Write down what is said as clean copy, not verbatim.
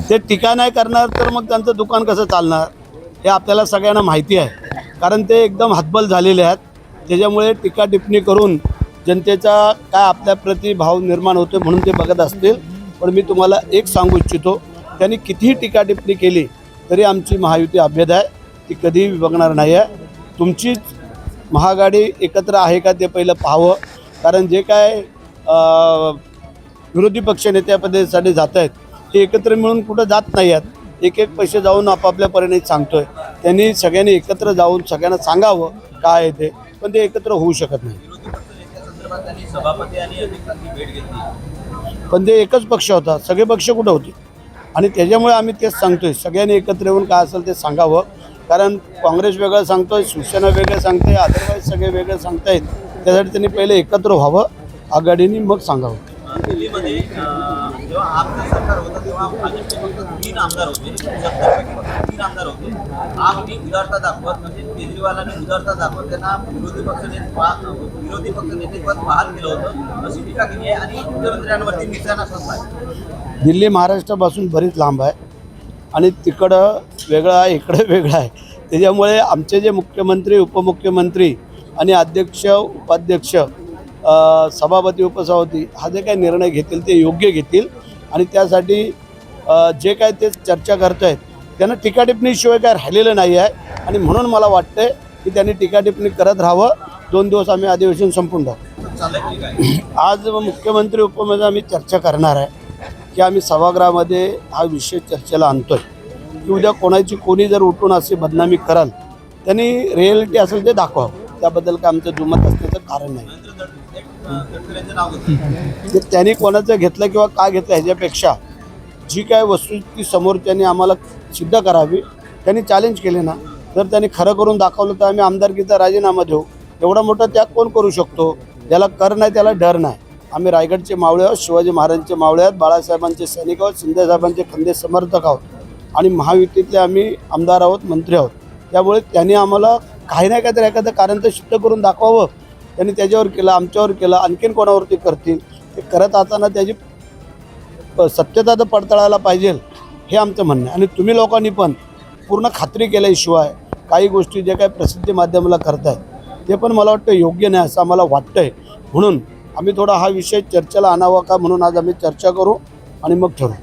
ते टीका नाही करणार तर मग त्यांचं दुकान कसं चालणार हे आपल्याला सगळ्यांना माहिती आहे. कारण ते एकदम हतबल झालेले आहेत. त्याच्यामुळे टीका टिप्पणी करून जनतेचा काय आपल्याप्रती भाव निर्माण होतो म्हणून ते बघत असतील. पण मी तुम्हाला एक सांगू इच्छितो, त्यांनी कितीही टीका टिप्पणी केली तरी आमची महायुती अभेद आहे, ती कधीही विभागणार नाही आहे. तुमचीच महाआघाडी एकत्र आहे का ते पहिलं पाहावं. कारण जे काय विरोधी पक्षनेत्यापदासाठी जात आहेत ते एकत्र मिळून कुठं जात नाही आहेत. एक एक पैसे जाऊन आपापल्या परीने सांगतोय. त्यांनी सगळ्यांनी एकत्र जाऊन सगळ्यांना सांगावं काय आहे ते, पण ते एकत्र होऊ शकत नाही. पण ते एकच पक्ष होता, सगळे पक्ष कुठं होते. आणि त्याच्यामुळे आम्ही तेच सांगतोय, सगळ्यांनी एकत्र येऊन काय असेल ते सांगावं. कारण काँग्रेस वेगळं सांगतोय, शिवसेना वेगळं सांगतोय, अदरवाईज सगळे वेगळं सांगतायत. त्यासाठी त्यांनी पहिले एकत्र व्हावं आघाडीने, मग सांगावं. दिल्लीमध्ये जेव्हा आपलं सरकार होतं तेव्हा भाजपचे फक्त 3 आमदार होते, 3 आमदार होते. आपनी उदारता दाखवत म्हणजे केजरीवालांनी उदारता दाखवत त्यांना विरोधी पक्षनेतेपद बहाल केलं होतं अशी टीका केली आहे आणि मुख्यमंत्र्यांवरती निशाणा साधला. दिल्ली महाराष्ट्रापासून बरीच लांब आहे आणि तिकडं वेगळं आहे, इकडं वेगळं आहे. त्याच्यामुळे आमचे जे मुख्यमंत्री, उपमुख्यमंत्री आणि अध्यक्ष, उपाध्यक्ष, सभापती, उपसभापती हा जे काही निर्णय घेतील ते योग्य घेतील. आणि त्यासाठी जे काय ते चर्चा करत आहेत त्यांना टीका टिप्पणीशिवाय काय राहिलेलं नाही आहे. आणि म्हणून मला वाटतं की त्यांनी टीका टिप्पणी करत राहावं. 2 दिवस आम्ही अधिवेशन संपून टाकू. आज मुख्यमंत्री, उपमुख्यमंत्री आम्ही चर्चा करणार आहे की आम्ही सभागृहामध्ये हा विषय चर्चेला आणतोय की उद्या कोणी जर उठून अशी बदनामी कराल त्यांनी रिॲलिटी असेल ते दाखवावं. त्याबद्दल काय आमचं दुमत असण्याचं कारण नाही. त्यांनी कोणाचं घेतलं किंवा का घेतलं ह्याच्यापेक्षा जी काय वस्तुस्थिती समोरच्यांनी आम्हाला सिद्ध करावी, त्यांनी चॅलेंज केले ना, जर त्यांनी खरं करून दाखवलं तर आम्ही आमदारकीचा राजीनामा देऊ. एवढा मोठा त्याग कोण करू शकतो? ज्याला कर नाही त्याला डर नाही. आम्ही रायगडचे मावळे आहोत, शिवाजी महाराजांचे मावळे आहोत, बाळासाहेबांचे सैनिक आहोत, शिंदेसाहेबांचे खंदे समर्थक आहोत आणि महायुतीतले आम्ही आमदार आहोत, मंत्री आहोत. त्यामुळे त्यांनी आम्हाला काही नाही काहीतरी एखादं कारण तर सिद्ध करून दाखवावं. त्यांनी त्याच्यावर केलं, आमच्यावर केलं, आणखीन कोणावरती करतील. ते करत असताना त्याची सत्यता तर पडताळायला पाहिजे हे आमचं म्हणणं आहे. आणि तुम्ही लोकांनी पण पूर्ण खात्री केल्याशिवाय काही गोष्टी जे काही प्रसिद्धी माध्यमाला करताय ते पण मला वाटतं योग्य नाही असं आम्हाला वाटतं आहे. म्हणून आम्ही थोडा हा विषय चर्चेला आणावा का म्हणून आज आम्ही चर्चा करू आणि मग ठरवू.